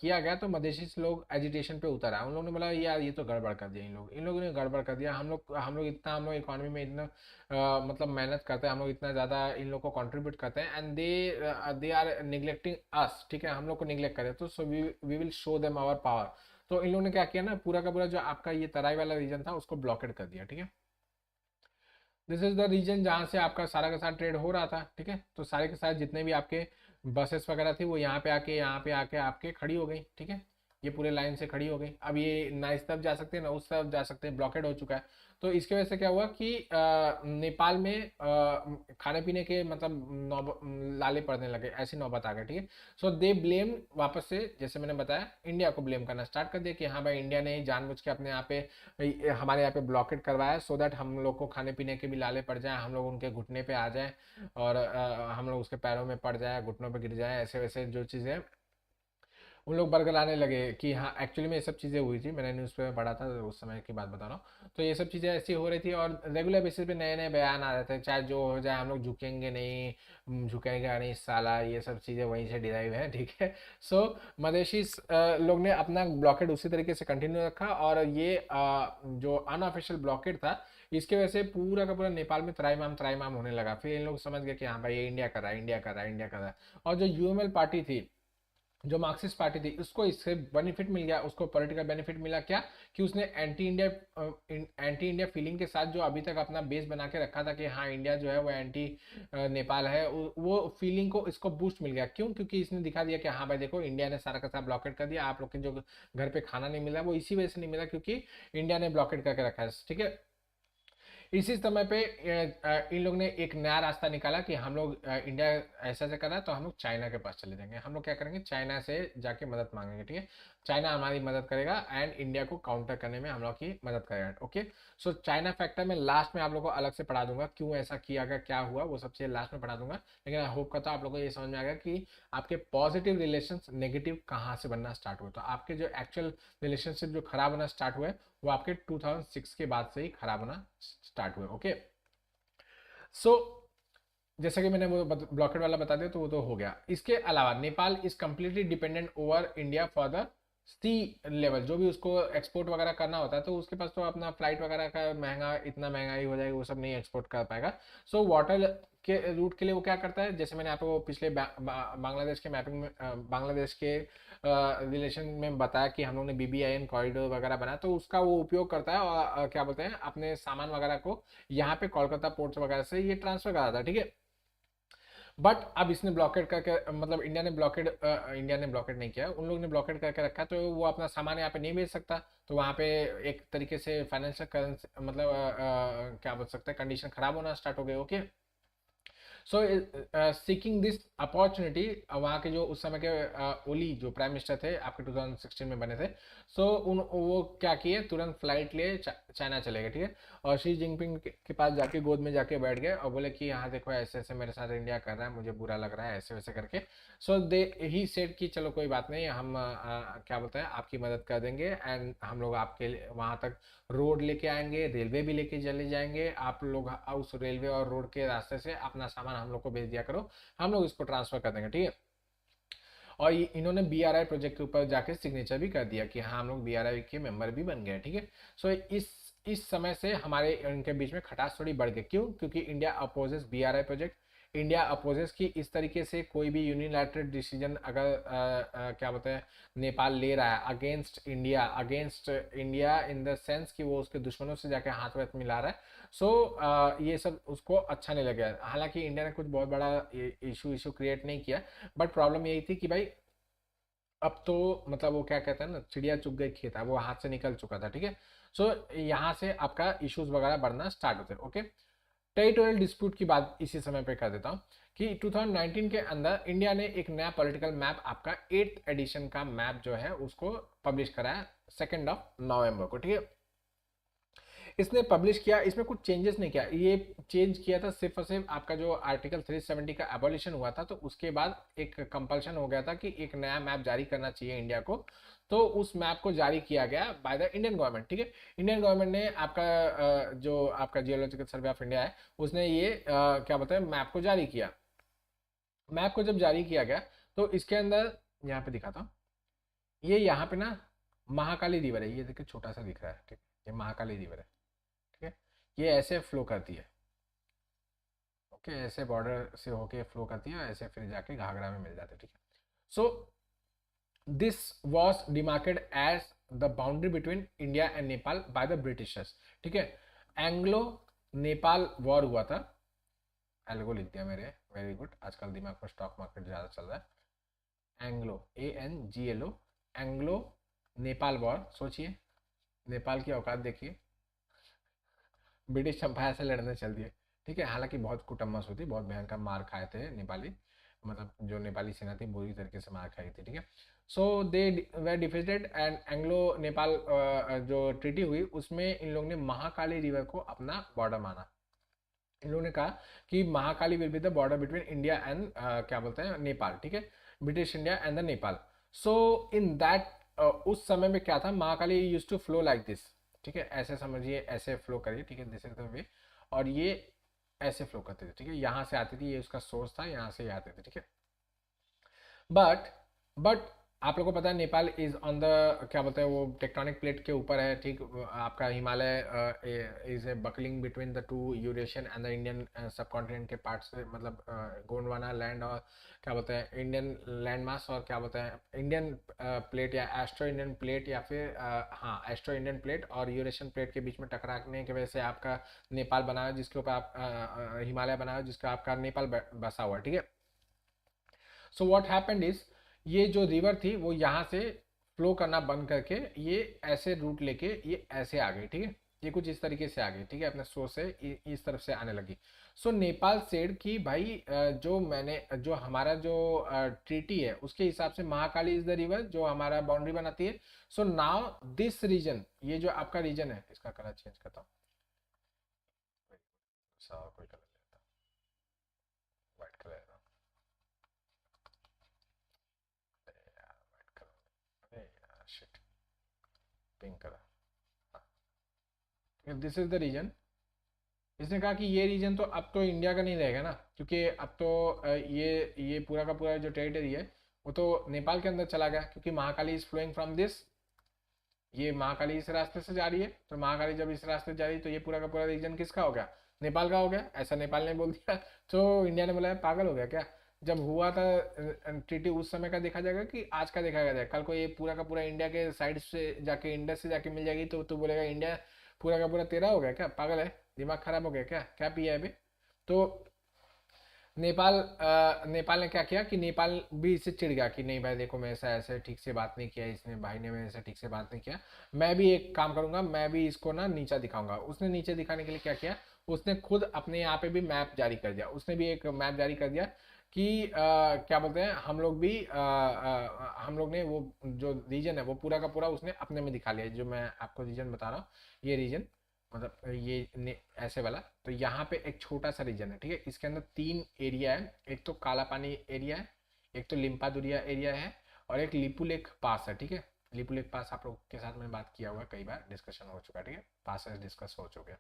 किया गया तो मधेसी लोग एजिटेशन पे उतर आए। उन लोगों ने बोला यार ये तो गड़बड़ कर दिया, इन लोगों ने गड़बड़ कर दिया। हम लोग इकोनॉमी में इतना मतलब मेहनत करते हैं, हम लोग इतना ज़्यादा इन लोग को कंट्रीब्यूट करते हैं, and they are neglecting us, ठीक है। हम लोग को निगलेक्ट करें तो so we will show them our power. तो इन लोगों ने क्या किया ना, पूरा का पूरा जो आपका ये तराई वाला रीजन था उसको ब्लॉकेट कर दिया, ठीक है। दिस इज द रीजन जहाँ से आपका सारा का सारा ट्रेड हो रहा था, ठीक है। तो सारे के सारे जितने भी आपके बसेस वगैरह थी वो यहाँ पे आके आपके खड़ी हो गई, ठीक है। ये पूरे लाइन से खड़ी हो गई। अब ये ना इस तरफ जा सकते हैं ना उस तरफ जा सकते हैं, ब्लॉकेड हो चुका है। तो इसकी वजह से क्या हुआ कि नेपाल में खाने पीने के मतलब लाले पड़ने लगे, ऐसी नौबत आ गई, ठीक है। सो दे ब्लेम वापस से, जैसे मैंने बताया, इंडिया को ब्लेम करना स्टार्ट कर दिया कि हाँ भाई इंडिया ने जानबूझ के अपने यहाँ पे हमारे यहाँ पे ब्लॉकेट करवाया सो दैट हम लोग को खाने पीने के भी लाले पड़ जाए, हम लोग उनके घुटने पे आ जाए और हम लोग उसके पैरों में पड़ जाए, घुटनों पे गिर जाए, ऐसे वैसे जो चीज़ें उन लोग बरगलाने लगे कि हाँ एक्चुअली में ये सब चीज़ें हुई थी, मैंने न्यूज़ पे पढ़ा था, उस समय की बात बता रहा हूँ। तो ये सब चीज़ें ऐसी हो रही थी और रेगुलर बेसिस पे नए नए बयान आ रहे थे, चाहे जो हो जाए हम लोग झुकेंगे नहीं, झुकेंगे नहीं साला, ये सब चीज़ें वहीं से डिराइव है, ठीक है। सो मदेशी लोग ने अपना ब्लॉकेड उसी तरीके से कंटिन्यू रखा, और ये जो अनऑफिशियल ब्लॉकेड था, इसके वजह से पूरा का पूरा नेपाल में त्राईमाम होने लगा। फिर इन लोग समझ गए कि हाँ भाई ये इंडिया कर रहा है, इंडिया कर रहा है, इंडिया कर रहा है। और जो यूएमएल पार्टी थी, जो मार्क्सिस्ट पार्टी थी, उसको इससे बेनिफिट मिल गया, उसको पॉलिटिकल बेनिफिट मिला क्या, कि उसने एंटी इंडिया फीलिंग के साथ जो अभी तक अपना बेस बना के रखा था कि हाँ इंडिया जो है वो एंटी नेपाल है, वो फीलिंग को इसको बूस्ट मिल गया। क्यों? क्योंकि इसने दिखा दिया कि हाँ भाई देखो, इंडिया ने सारा का सारा ब्लॉकेट कर दिया, आप लोग के जो घर पे खाना नहीं मिला वो इसी वजह से नहीं मिला क्योंकि इंडिया ने ब्लॉकेट करके रखा है, ठीक है। इसी समय पे इन लोग ने एक नया रास्ता निकाला कि हम लोग इंडिया ऐसा ऐसा कर रहा है तो हम लोग चाइना के पास चले जाएंगे, हम लोग क्या करेंगे, चाइना से जाके मदद मांगेंगे, ठीक है। चाइना हमारी मदद करेगा एंड इंडिया को काउंटर करने में हम लोग की मदद करेगा, ओके। सो चाइना फैक्टर में लास्ट में आप लोग को अलग से पढ़ा दूंगा, क्यों ऐसा किया गया, क्या हुआ, वो सब चीज़ लास्ट में पढ़ा दूंगा। लेकिन आई होप करता हूँ आप लोगों को ये समझ में आ गया कि आपके पॉजिटिव रिलेशन नेगेटिव कहाँ से बनना स्टार्ट हुए। तो आपके जो एक्चुअल रिलेशनशिप जो खराब होना स्टार्ट हुए, वो आपके 2006 के बाद से ही खराब होना स्टार्ट हुए, ओके। सो जैसा कि मैंने वो ब्लॉकेट वाला बता दिया, तो वो तो हो गया। इसके अलावा Nepal is completely dependent over India for the sea level, जो भी उसको एक्सपोर्ट वगैरह करना होता है तो उसके पास तो अपना फ्लाइट वगैरह का महंगा, इतना महंगाई हो जाएगी, वो सब नहीं एक्सपोर्ट कर पाएगा। सो वाटर के रूट के लिए वो क्या करता है, जैसे मैंने आपको पिछले बांग्लादेश के मैपिंग में बांग्लादेश के रिलेशन में बताया कि हम लोग ने BBIN कॉरिडोर वगैरह बनाया, तो उसका वो उपयोग करता है और क्या बोलते हैं, अपने सामान वगैरह को यहाँ पे कोलकाता पोर्ट्स वगैरह से ये ट्रांसफर कराता है, ठीक है। बट अब इसने ब्लॉकेट करके, मतलब इंडिया ने ब्लॉकेट नहीं किया, उन लोगों ने ब्लॉकेट करके रखा, तो वो अपना सामान यहाँ पे नहीं बेच सकता। तो वहाँ पे एक तरीके से फाइनेंशियल करेंसी, मतलब क्या बोल सकते हैं, कंडीशन खराब होना स्टार्ट हो गए, okay. So seeking this opportunity, वहाँ के जो उस समय के ओली जो प्राइम मिनिस्टर थे आपके 2016 में बने थे, सो उन वो क्या किए, तुरंत फ्लाइट लिए चाइना चले गए, ठीक है। और शी जिनपिंग के पास जाके गोद में जाके बैठ गए और बोले कि यहाँ देखो ऐसे ऐसे मेरे साथ इंडिया कर रहा है, मुझे बुरा लग रहा है, ऐसे वैसे करके। सो दे ही सेड कि चलो कोई बात नहीं, हम क्या बोलते हैं, आपकी मदद कर देंगे एंड हम लोग आपके वहाँ तक रोड लेके आएंगे, रेलवे भी लेके चले जाएंगे, आप लोग उस रेलवे और रोड के रास्ते से अपना सामान हम लोग को भेज दिया करो, हम लोग इसको ट्रांसफर कर देंगे, ठीक है। और इन्होंने BRI प्रोजेक्ट के ऊपर जाके सिग्नेचर भी कर दिया कि हाँ हम लोग BRI के मेंबर भी बन गए, ठीक है। सो इस समय से हमारे इनके बीच में खटास थोड़ी बढ़ गई। क्यों? क्योंकि India opposes BRI project, India opposes की इस तरीके से कोई भी यूनिलैटरल डिसीजन अगर क्या बोलते हैं नेपाल ले रहा है against India in the sense कि वो उसके दुश्मनों से जाके हाथ वाथ मिला रहा है, सो ये सब उसको अच्छा नहीं लगा। हालांकि इंडिया ने कुछ बहुत बड़ा इशू क्रिएट नहीं किया, बट प्रॉब्लम यही थी कि भाई अब तो मतलब वो क्या कहता है ना, चिड़िया चुग गई खेत, अब वो हाथ से निकल चुका था, ठीक है। सो यहाँ से आपका इश्यूज वगैरह बढ़ना स्टार्ट होते हैं, ओके। टेरिटोरियल डिस्प्यूट की बात इसी समय पे कर देता हूँ कि 2019 के अंदर इंडिया ने एक नया पॉलिटिकल मैप, आपका 8th एडिशन का मैप जो है उसको पब्लिश कराया 2 नवंबर को, ठीक है। इसने पब्लिश किया, इसमें कुछ चेंजेस नहीं किया, ये चेंज किया था सिर्फ और सिर्फ आपका जो आर्टिकल 370 का एबॉलिशन हुआ था, तो उसके बाद एक कंपल्शन हो गया था कि एक नया मैप जारी करना चाहिए इंडिया को। तो उस मैप को जारी किया गया बाय द इंडियन गवर्नमेंट, ठीक है। इंडियन गवर्नमेंट ने आपका जो आपका जियोलॉजिकल सर्वे ऑफ इंडिया है, उसने ये क्या बोलते हैं मैप को जारी किया। मैप को जब जारी किया गया तो इसके अंदर यहाँ पे दिखाता हूँ, ये यहाँ पे ना महाकाली रिवर है, ये देखिए छोटा सा दिख रहा है, ठीक है, ये महाकाली रिवर है, ठीक है। ये ऐसे फ्लो करती है, ओके, ऐसे बॉर्डर से होके फ्लो करती है, ऐसे फिर जाके घाघरा में मिल जाते हैं, ठीक है। So this was demarcated as the boundary between India and Nepal by the Britishers, ठीक है। एंग्लो नेपाल वॉर हुआ था, एल्गो लिख दिया मेरे, वेरी गुड, आजकल दिमाग में स्टॉक मार्केट ज़्यादा चल रहा है। Anglo, ANGLO, Anglo Nepal war, सोचिए नेपाल की औकात देखिए, ब्रिटिश एम्पायर से लड़ने चल दिए, ठीक है। हालांकि बहुत कुटम्मस होती, बहुत भयंकर मार खाए थे नेपाली, मतलब जो नेपाली सेना थी बुरी तरीके से मार खाई थी, ठीक है। सो दे वे डिफीटेड एंड एंग्लो नेपाल जो ट्रीटी हुई उसमें इन लोगों ने महाकाली रिवर को अपना बॉर्डर माना। इन लोगों ने कहा कि Mahakali will be the border between India and क्या बोलते हैं नेपाल, ठीक है, British India and the Nepal. So in that, उस समय में क्या था, Mahakali use to flow like this, ठीक है, ऐसे समझिए, ऐसे फ्लो करिए, ठीक है, दिस इज द वे, और ये ऐसे फ्लो करते थे, ठीक है, यहाँ से आती थी, ये उसका सोर्स था, यहाँ से ये आते थे, ठीक है। बट बट आप लोगों को पता है नेपाल इज ऑन द, क्या बोलते हैं, वो टेक्टोनिक प्लेट के ऊपर है, ठीक, आपका Himalaya is a buckling between the two Eurasian and the Indian सब कॉन्टिनेंट के पार्ट्स, मतलब गोंडवाना लैंड और क्या बोलते हैं इंडियन लैंड मास, और क्या बोलते हैं इंडियन प्लेट या एस्ट्रो इंडियन प्लेट, या फिर हाँ एस्ट्रो इंडियन प्लेट और यूरेशियन प्लेट के बीच में टकराने की वजह से आपका नेपाल बना है, जिसके ऊपर आप हिमालय बना है, जिसका आपका नेपाल बसा हुआ है, ठीक है। सो व्हाट हैपेंड इज, ये जो रिवर थी वो यहाँ से फ्लो करना बंद करके ये ऐसे रूट लेके ये ऐसे आ गई, ठीक है, ये कुछ इस तरीके से आ गई, ठीक है, अपने सोर्स से इस तरफ से आने लगी। सो नेपाल सेड की भाई, जो मैंने जो हमारा जो ट्रीटी है उसके हिसाब से महाकाली इज द रिवर जो हमारा बाउंड्री बनाती है। सो नाउ दिस रीजन, ये जो आपका रीजन है, इसका कलर चेंज करता हूँ, कोई कलर लेता हूँ, व्हाइट कलर, व्हाइट कलर, अरे यार shit, pink colour, this is the reason. इसने कहा कि ये रीजन तो अब तो इंडिया का नहीं रहेगा ना, क्योंकि अब तो ये पूरा का पूरा जो टेरिटरी है वो तो नेपाल के अंदर चला गया, क्योंकि Mahakali is flowing from this, ये महाकाली इस रास्ते से जा रही है, तो महाकाली जब इस रास्ते से जा रही है तो ये पूरा का पूरा रीजन किसका हो गया, नेपाल का हो गया, ऐसा नेपाल ने बोल दिया। तो इंडिया ने बोला पागल हो गया क्या, जब हुआ था ट्रीटी उस समय का देखा जाएगा कि आज का देखा जाएगा, कल को ये पूरा का पूरा इंडिया के साइड से जाके इंडस से जाके मिल जाएगी तो तू बोलेगा इंडिया पूरा का पूरा तेरा हो गया क्या, पागल है, दिमाग खराब हो गया क्या, क्या पिया है अभी। तो नेपाल ने क्या किया कि नेपाल भी इससे चिढ़ गया कि नहीं भाई देखो, मैं ऐसा ऐसे ठीक से बात नहीं किया, इसने भाई ने मेरे से ठीक से बात नहीं किया, मैं भी एक काम करूंगा, मैं भी इसको ना नीचा दिखाऊंगा। उसने नीचे दिखाने के लिए क्या किया, उसने खुद अपने यहाँ पे भी मैप जारी कर दिया, उसने भी एक मैप जारी कर दिया कि क्या बोलते हैं, हम लोग भी हम लोग ने वो जो रीजन है वो पूरा का पूरा उसने अपने में दिखा लिया, जो मैं आपको रीजन बता रहा हूँ, ये रीजन, मतलब ऐसे वाला, तो यहाँ पे एक छोटा सा रीजन है, ठीक है, इसके अंदर तीन एरिया है, एक तो काला पानी एरिया है, एक तो लिम्पादुरिया एरिया है, और एक लिपुलेख पास है, ठीक है। लिपुलेख पास आप लोग के साथ मैंने बात किया हुआ है, कई बार डिस्कशन हो चुका है, ठीक है, पास डिस्कस हो चुके हैं।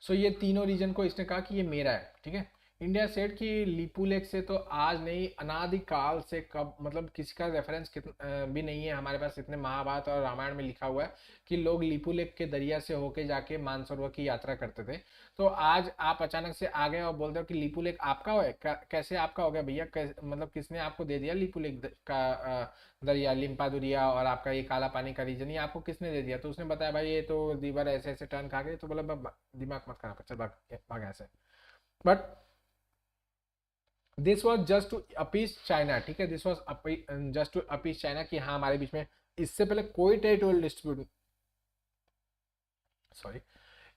सो ये तीनों रीजन को इसने कहा कि ये मेरा है, ठीक है। इंडिया सेट की लिपुलेख से तो आज नहीं, अनादिकाल से, कब मतलब किसी का रेफरेंस भी नहीं है हमारे पास, इतने महाभारत और रामायण में लिखा हुआ है कि लोग लिपुलेख के दरिया से होके जाके मानसरोवर की यात्रा करते थे। तो आज आप अचानक से आ गए और बोलते हो कि लिपुलेख आपका है, कैसे आपका हो गया भैया, मतलब किसने आपको दे दिया लिपुलेख का दरिया, लिम्पादुरिया और आपका ये काला पानी का रीजन, ये आपको किसने दे दिया। तो उसने बताया भाई ये तो दीवार ऐसे ऐसे टर्न खा गए, तो बोला दिमाग मत खराब कर, चल भाग भाग ऐसे। But this was just to appease China, ठीक है, this was just to appease China कि हाँ हमारे बीच में इससे पहले कोई टेरिटोरियल डिस्प्यूट, सॉरी,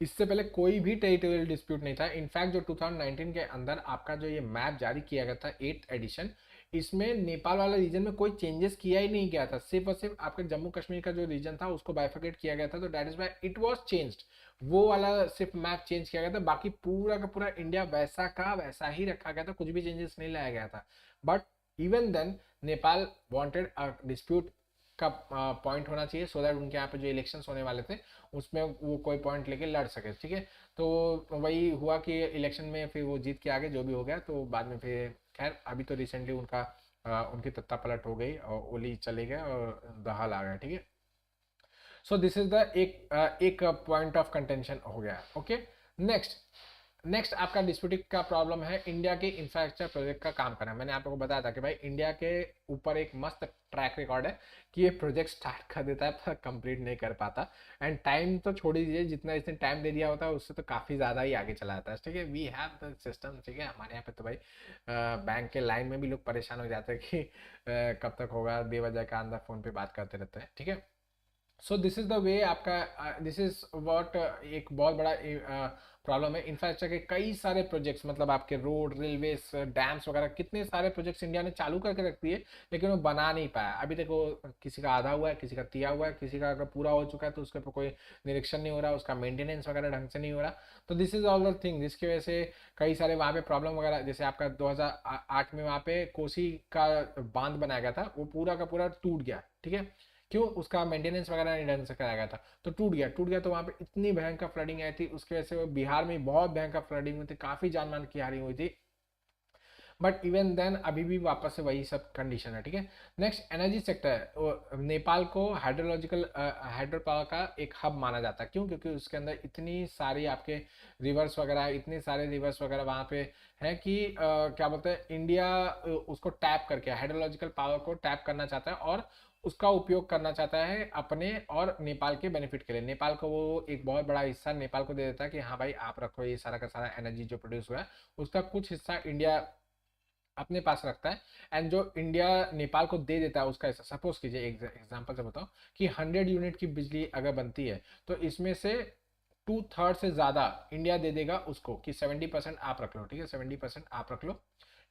इससे पहले कोई भी टेरिटोरियल डिस्प्यूट नहीं था। इनफैक्ट जो 2019 के अंदर आपका जो ये मैप जारी किया गया था 8th एडिशन, इसमें नेपाल वाला रीजन में कोई चेंजेस किया ही नहीं गया था, सिर्फ और सिर्फ आपके जम्मू कश्मीर का जो रीजन था उसको बाइफिकेट किया गया था, तो that is why it was changed, वो वाला सिर्फ मैप चेंज किया गया था, बाकी पूरा का पूरा इंडिया वैसा का वैसा ही रखा गया था, कुछ भी चेंजेस नहीं लाया गया था। But even then Nepal wanted a dispute का पॉइंट होना चाहिए, सो दैट उनके यहाँ पे जो इलेक्शंस होने वाले थे उसमें वो कोई पॉइंट लेके लड़ सके, ठीक है। तो वही हुआ कि इलेक्शन में फिर वो जीत के आगे जो भी हो गया, तो बाद में फिर खैर अभी तो रिसेंटली उनका उनकी तत्ता पलट हो गई और ओली चले गए और दहाल आ गया, ठीक है। सो दिस इज द एक पॉइंट ऑफ कंटेंशन हो गया, ओके। नेक्स्ट नेक्स्ट आपका डिस्प्यूटिंग का प्रॉब्लम है इंडिया के इंफ्रास्ट्रक्चर प्रोजेक्ट का काम करना। मैंने आप लोगों को बताया था कि भाई इंडिया के ऊपर एक मस्त ट्रैक रिकॉर्ड है कि ये प्रोजेक्ट स्टार्ट कर देता है पर कंप्लीट नहीं कर पाता, एंड टाइम तो छोड़ ही दीजिए, जितना इसने टाइम दे दिया होता है उससे तो काफ़ी ज़्यादा ही आगे चला जाता है, ठीक है। वी हैव द सिस्टम, ठीक है, हमारे यहाँ पे तो भाई बैंक के लाइन में भी लोग परेशान हो जाते हैं कि कब तक होगा, बेवजह का अंदर फ़ोन पे बात करते रहते हैं, ठीक है। So this is the way आपका, दिस इज व्हाट एक बहुत बड़ा प्रॉब्लम है इंफ्रास्ट्रक्चर के। कई सारे प्रोजेक्ट्स मतलब आपके रोड, रेलवेज, डैम्स वगैरह, कितने सारे प्रोजेक्ट्स इंडिया ने चालू करके रख दिए, लेकिन वो बना नहीं पाया अभी तक। वो किसी का आधा हुआ है, किसी का तिया हुआ है, किसी का अगर पूरा हो चुका है तो उसके ऊपर कोई निरीक्षण नहीं हो रहा, उसका मेंटेनेंस वगैरह ढंग से नहीं हो रहा। तो this is all the thing जिसकी वजह से कई सारे वहाँ पे प्रॉब्लम वगैरह, जैसे आपका 2008 में वहाँ पे कोसी का बांध बनाया गया था, वो पूरा का पूरा टूट गया, ठीक है। क्यों? उसका मेंटेनेंस वगैरह नहीं ढंग से कराया गया था, तो टूट गया। टूट गया तो वहाँ पे इतनी भयंकर फ्लडिंग आई थी, उसकी वजह से वो बिहार में बहुत भयंकर फ्लडिंग हुई थी, काफ़ी जान मान की हानि हुई थी। बट इवन देन अभी भी वापस से वही सब कंडीशन है, ठीक है। नेक्स्ट एनर्जी सेक्टर, नेपाल को हाइड्रोलॉजिकल हाइड्रो पावर का एक हब माना जाता है। क्यों? क्योंकि उसके अंदर इतनी सारी आपके रिवर्स वगैरह, इतने सारे रिवर्स वगैरह वहाँ पे है कि क्या बोलते हैं, इंडिया उसको टैप करके हाइड्रोलॉजिकल पावर को टैप करना चाहता है और उसका उपयोग करना चाहता है अपने और नेपाल के बेनिफिट के लिए। नेपाल को वो एक बहुत बड़ा हिस्सा नेपाल को दे देता है कि हाँ भाई आप रखो ये सारा का सारा एनर्जी जो प्रोड्यूस हुआ है, उसका कुछ हिस्सा इंडिया अपने पास रखता है। एंड जो इंडिया नेपाल को दे देता है उसका, सपोज कीजिए एक एग्जांपल से बताओ कि 100 यूनिट की बिजली अगर बनती है, तो इसमें से 2/3 से ज़्यादा इंडिया दे देगा उसको कि 70% आप रख लो, ठीक है, 70% आप रख लो,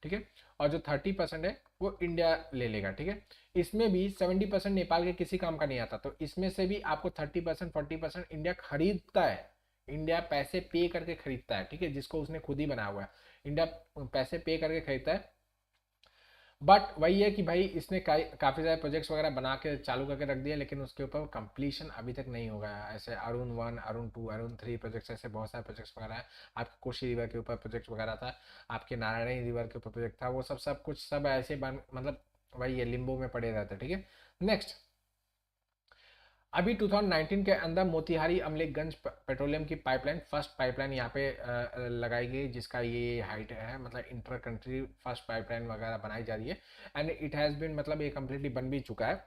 ठीक है। और जो 30% है वो इंडिया ले लेगा, ठीक है। इसमें भी 70% नेपाल के किसी काम का नहीं आता, तो इसमें से भी आपको 30% 40% इंडिया खरीदता है। इंडिया पैसे पे करके खरीदता है, ठीक है, जिसको उसने खुद ही बनाया हुआ है। इंडिया पैसे पे करके खरीदता है। बट वही है कि भाई इसने काफ़ी सारे प्रोजेक्ट्स वगैरह बना के चालू करके रख दिए, लेकिन उसके ऊपर कंप्लीशन अभी तक नहीं हो गया है। ऐसे अरुण 1, अरुण 2, अरुण 3 प्रोजेक्ट्स, ऐसे बहुत सारे प्रोजेक्ट्स वगैरह हैं। आपके कोशी रिवर के ऊपर प्रोजेक्ट वगैरह था, आपके नारायणी रिवर के ऊपर प्रोजेक्ट था, वो सब कुछ सब ऐसे बन मतलब वही है, लिम्बो में पड़े रहते हैं, ठीक है। नेक्स्ट, अभी 2019 के अंदर मोतिहारी अमलेखगंज पेट्रोलियम की पाइपलाइन, फर्स्ट पाइपलाइन यहाँ पे लगाई गई, जिसका ये हाइट है, मतलब इंटर कंट्री फर्स्ट पाइपलाइन वगैरह बनाई जा रही है। एंड इट हैज़ बीन, मतलब ये कम्प्लीटली बन भी चुका है।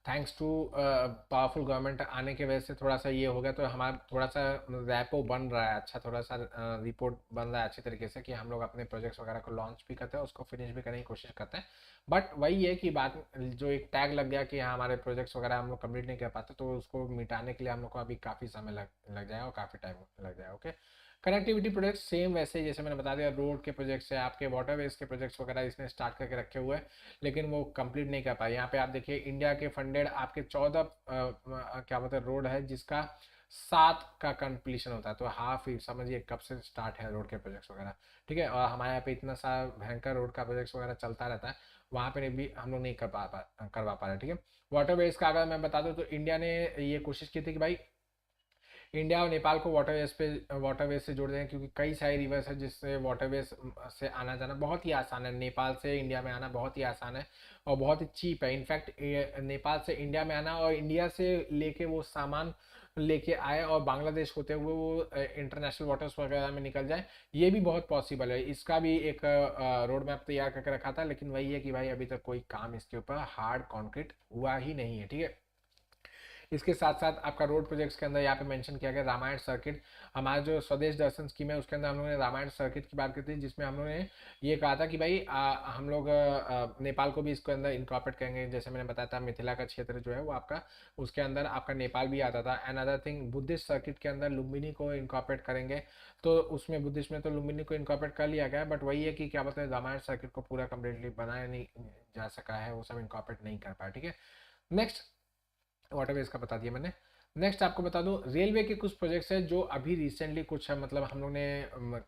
थैंक्स टू पावरफुल गवर्नमेंट आने की वजह से थोड़ा सा ये हो गया, तो हमारा थोड़ा सा रैपो बन रहा है अच्छा, थोड़ा सा रिपोर्ट बन रहा है अच्छी तरीके से कि हम लोग अपने प्रोजेक्ट्स वगैरह को लॉन्च भी करते हैं, उसको फिनिश भी करने की कोशिश करते हैं। बट वही है कि बात, जो एक टैग लग गया कि हाँ हमारे प्रोजेक्ट्स वगैरह हम लोग कंप्लीट नहीं कर पाते, तो उसको मिटाने के लिए हम लोग को अभी काफ़ी समय लग जाएगा और काफ़ी टाइम लग जाएगा, ओके। कनेक्टिविटी प्रोजेक्ट सेम वैसे ही जैसे मैंने बता दिया, रोड के प्रोजेक्ट्स है, आपके वाटरवेज के प्रोजेक्ट्स वगैरह इसने स्टार्ट करके रखे हुए हैं, लेकिन वो कंप्लीट नहीं कर पाए। यहाँ पे आप देखिए इंडिया के फंडेड आपके 14 क्या बोलते हैं रोड है, जिसका 7 का कंप्लीशन होता है, तो हाफ ही समझिए कब से स्टार्ट है रोड के प्रोजेक्ट्स वगैरह, ठीक है। और हमारे यहाँ पे इतना सा भयंकर रोड का प्रोजेक्ट्स वगैरह चलता रहता है, वहाँ पे भी हम लोग नहीं करवा पा रहे, ठीक है। वाटरवेज का अगर मैं बता दूँ तो इंडिया ने ये कोशिश की थी कि भाई इंडिया और नेपाल को वाटरवेज से जोड़ दें, क्योंकि कई सारी रिवर्स है जिससे वाटरवेज से आना जाना बहुत ही आसान है। नेपाल से इंडिया में आना बहुत ही आसान है और बहुत ही चीप है। इनफैक्ट नेपाल से इंडिया में आना और इंडिया से लेके वो सामान लेके आए और बांग्लादेश होते हुए वो इंटरनेशनल वाटर्स वगैरह में निकल जाए, ये भी बहुत पॉसिबल है। इसका भी एक रोड मैप तैयार करके रखा था, लेकिन वही है कि भाई अभी तक कोई काम इसके ऊपर हार्ड कॉन्क्रीट हुआ ही नहीं है, ठीक है। इसके साथ साथ आपका रोड प्रोजेक्ट्स के अंदर यहाँ पे मेंशन किया गया रामायण सर्किट। हमारा जो स्वदेश दर्शन स्कीम है उसके अंदर हम लोगों ने रामायण सर्किट की बात की थी, जिसमें हम लोगों ने ये कहा था कि भाई हम लोग नेपाल को भी इसके अंदर इनकॉर्पोरेट करेंगे। जैसे मैंने बताया था मिथिला का क्षेत्र जो है वो आपका, उसके अंदर आपका नेपाल भी आता था। And other thing, Buddhist circuit के अंदर लुम्बिनी को इनकॉर्पोरेट करेंगे, तो उसमें बुद्धिस्ट में तो लुम्बिनी को इनकॉर्पोरेट कर लिया गया, बट वही है कि क्या बोलते हैं, रामायण सर्किट को पूरा कम्प्लीटली बनाया नहीं जा सका है, वो सब इनकॉर्पोरेट नहीं कर पाया, ठीक है। नेक्स्ट, वाटरवेज का बता दिया मैंने। नेक्स्ट आपको बता दूं, रेलवे के कुछ प्रोजेक्ट्स हैं जो अभी रिसेंटली कुछ मतलब हम लोग ने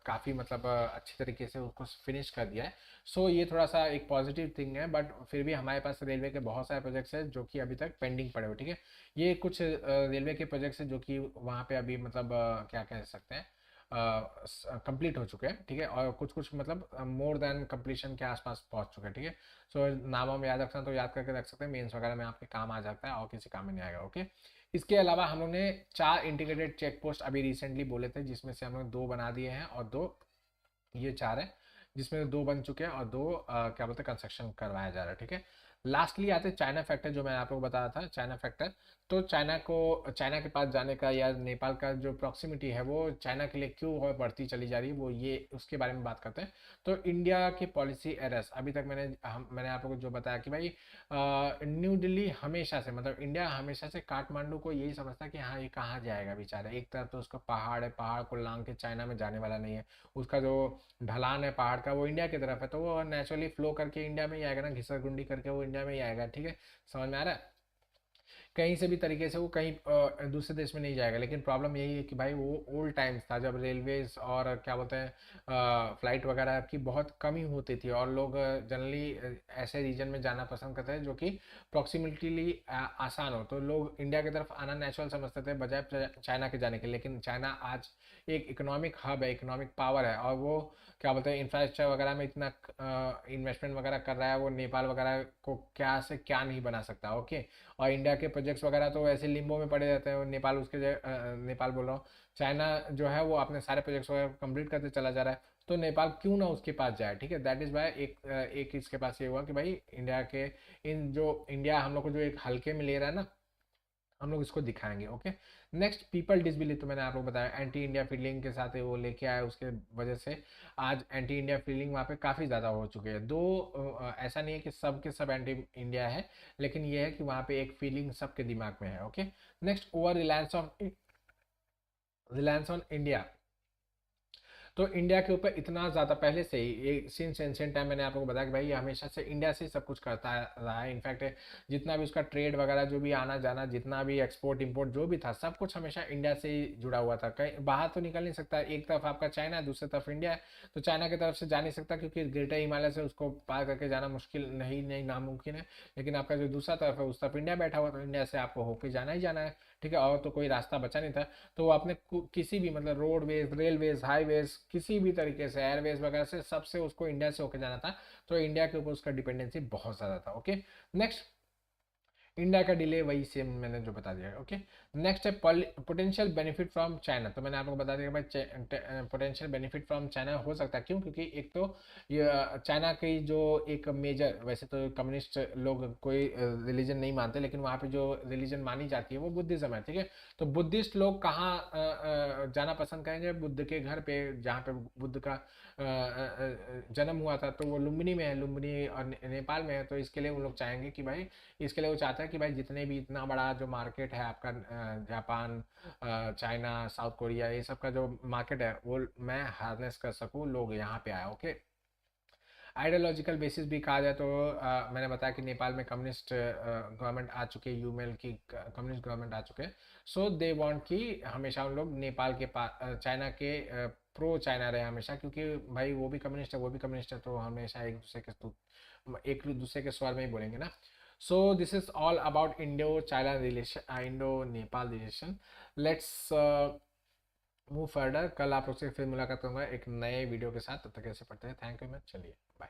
काफ़ी मतलब अच्छी तरीके से उसको फिनिश कर दिया है। सो ये थोड़ा सा एक पॉजिटिव थिंग है, बट फिर भी हमारे पास रेलवे के बहुत सारे प्रोजेक्ट्स हैं जो कि अभी तक पेंडिंग पड़े हुए, ठीक है। ये कुछ रेलवे के प्रोजेक्ट्स हैं जो कि वहाँ पे अभी मतलब क्या कह सकते हैं, कंप्लीट हो चुके हैं, ठीक है। और कुछ कुछ मतलब मोर देन कंप्लीशन के आसपास पहुंच चुके हैं, ठीक है। सो नाम हम याद रखना तो याद करके रख सकते हैं, मेंस वगैरह में आपके काम आ जाता है और किसी काम में नहीं आएगा, ओके। इसके अलावा हम लोग ने 4 इंटीग्रेटेड चेक पोस्ट अभी रिसेंटली बोले थे, जिसमें से हम लोग 2 बना दिए हैं और 2, ये 4 है, जिसमें 2 बन चुके हैं और 2 क्या बोलते हैं कंस्ट्रक्शन करवाया जा रहा है, ठीक है। लास्टली आते हैं चाइना फैक्टर, जो मैं आप लोग को बताया था चाइना फैक्टर। तो चाइना के पास जाने का या नेपाल का जो प्रॉक्सिमिटी है वो चाइना के लिए क्यों और बढ़ती चली जा रही है, वो ये उसके बारे में बात करते हैं। तो इंडिया की पॉलिसी एरर्स, अभी तक मैंने आप लोगों को जो बताया कि भाई न्यू दिल्ली हमेशा से, मतलब इंडिया हमेशा से काठमांडू को यही समझता है कि हाँ ये कहाँ जाएगा बेचारा, एक तरफ तो उसका पहाड़ है, पहाड़ को लांग के चाइना में जाने वाला नहीं है, उसका जो ढलान है पहाड़ का वो इंडिया की तरफ है, तो वो नेचुरली फ्लो करके इंडिया में ही आएगा ना, घिसर गुंडी करके वो इंडिया में ही आएगा, ठीक है, समझ में आ रहा है। कहीं से भी तरीके से वो कहीं दूसरे देश में नहीं जाएगा। लेकिन प्रॉब्लम यही है कि भाई वो ओल्ड टाइम्स था जब रेलवेज और क्या बोलते हैं फ्लाइट वगैरह की बहुत कमी होती थी, और लोग जनरली ऐसे रीजन में जाना पसंद करते हैं जो कि प्रॉक्सिमिटली आसान हो, तो लोग इंडिया की तरफ आना नेचुरल समझते थे बजाय चाइना के जाने के। लेकिन चाइना आज एक इकोनॉमिक हब है, इकोनॉमिक पावर है, और वो क्या बोलते हैं इंफ्रास्ट्रक्चर वगैरह में इतना इन्वेस्टमेंट वगैरह कर रहा है, वो नेपाल वगैरह को क्या से क्या नहीं बना सकता, ओके। और इंडिया के प्रोजेक्ट्स वगैरह तो ऐसे लिम्बो में पड़े रहते हैं, नेपाल उसके नेपाल बोल रहा हूँ, चाइना जो है वो अपने सारे प्रोजेक्ट्स वगैरह कंप्लीट करते चला जा रहा है, तो नेपाल क्यों ना उसके पास जाए, ठीक है। दैट इज वाई एक इसके पास ये हुआ कि भाई इंडिया के इन जो इंडिया हम लोग को जो एक हल्के में ले रहा है ना, हम लोग इसको दिखाएंगे, ओके। नेक्स्ट, पीपल डिसबिलीव, तो मैंने आप लोग बताया एंटी इंडिया फीलिंग के साथ वो लेके आया, उसके वजह से आज एंटी इंडिया फीलिंग वहाँ पे काफ़ी ज़्यादा हो चुके हैं। दो ऐसा नहीं है कि सब के सब एंटी इंडिया है, लेकिन ये है कि वहाँ पे एक फीलिंग सबके दिमाग में है, okay. Next, over reliance on India. तो इंडिया के ऊपर इतना ज़्यादा पहले से ही ये सिंस एंशियंट टाइम मैंने आप लोगों को बताया कि भाई ये हमेशा से इंडिया से ही सब कुछ करता रहा है। इनफैक्ट जितना भी उसका ट्रेड वगैरह जो भी आना जाना, जितना भी एक्सपोर्ट इंपोर्ट जो भी था, सब कुछ हमेशा इंडिया से ही जुड़ा हुआ था। कहीं बाहर तो निकल नहीं सकता, एक तरफ आपका चाइना है, दूसरी तरफ इंडिया है, तो चाइना की तरफ से जा नहीं सकता क्योंकि ग्रेटर हिमालय से उसको पार करके जाना मुश्किल नहीं नहीं नामुमकिन है। लेकिन आपका जो दूसरा तरफ है उस तरफ इंडिया बैठा हुआ, तो इंडिया से आपको होके जाना ही जाना है, ठीक है, और तो कोई रास्ता बचा नहीं था। तो वो अपने किसी भी मतलब रोडवेज, रेलवेज, हाईवेज, किसी भी तरीके से एयरवेज वगैरह से सबसे उसको इंडिया से होकर जाना था, तो इंडिया के ऊपर उसका डिपेंडेंसी बहुत ज़्यादा था, ओके। नेक्स्ट, इंडिया का डिले वही सेम मैंने जो बता दिया, ओके। नेक्स्ट है पोटेंशियल बेनिफिट फ्रॉम चाइना। तो मैंने आपको बता दिया भाई पोटेंशियल बेनिफिट फ्रॉम चाइना हो सकता है, क्यों? क्योंकि एक तो ये चाइना की जो एक मेजर, वैसे तो कम्युनिस्ट लोग कोई रिलीजन नहीं मानते, लेकिन वहाँ पे जो रिलीजन मानी जाती है वो बुद्धिज्म है, ठीक है। तो बुद्धिस्ट लोग कहाँ जाना पसंद करेंगे? बुद्ध के घर पे, जहाँ पे बुद्ध का जन्म हुआ था, तो वो लुम्बिनी में है, लुम्बिनी और नेपाल में है, तो इसके लिए वो लोग चाहेंगे कि भाई, इसके लिए वो चाहता है कि भाई जितने भी इतना बड़ा जो मार्केट है आपका, जापान, चाइना, साउथ कोरिया, ये सब का जो मार्केट है वो मैं हार्नेस कर सकूँ, लोग यहाँ पे आए, ओके। आइडियोलॉजिकल बेसिस भी कहा जाए तो मैंने बताया कि नेपाल में कम्युनिस्ट गवर्नमेंट आ चुके हैं, यूमेल की कम्युनिस्ट गवर्नमेंट आ चुके हैं। सो दे वांट कि हमेशा उन लोग नेपाल के पास चाइना के प्रो चाइना रहे हमेशा, क्योंकि भाई वो भी कम्युनिस्ट है, वो भी कम्युनिस्ट है, तो हमेशा एक दूसरे के स्वर में ही बोलेंगे ना। सो this is all about Indo China relation, Indo Nepal relation. Let's move further. कल आप लोग से फिर मुलाकात करूंगा एक नए वीडियो के साथ, तब तक ऐसे पढ़ते हैं। थैंक यू मैच, चलिए बाय।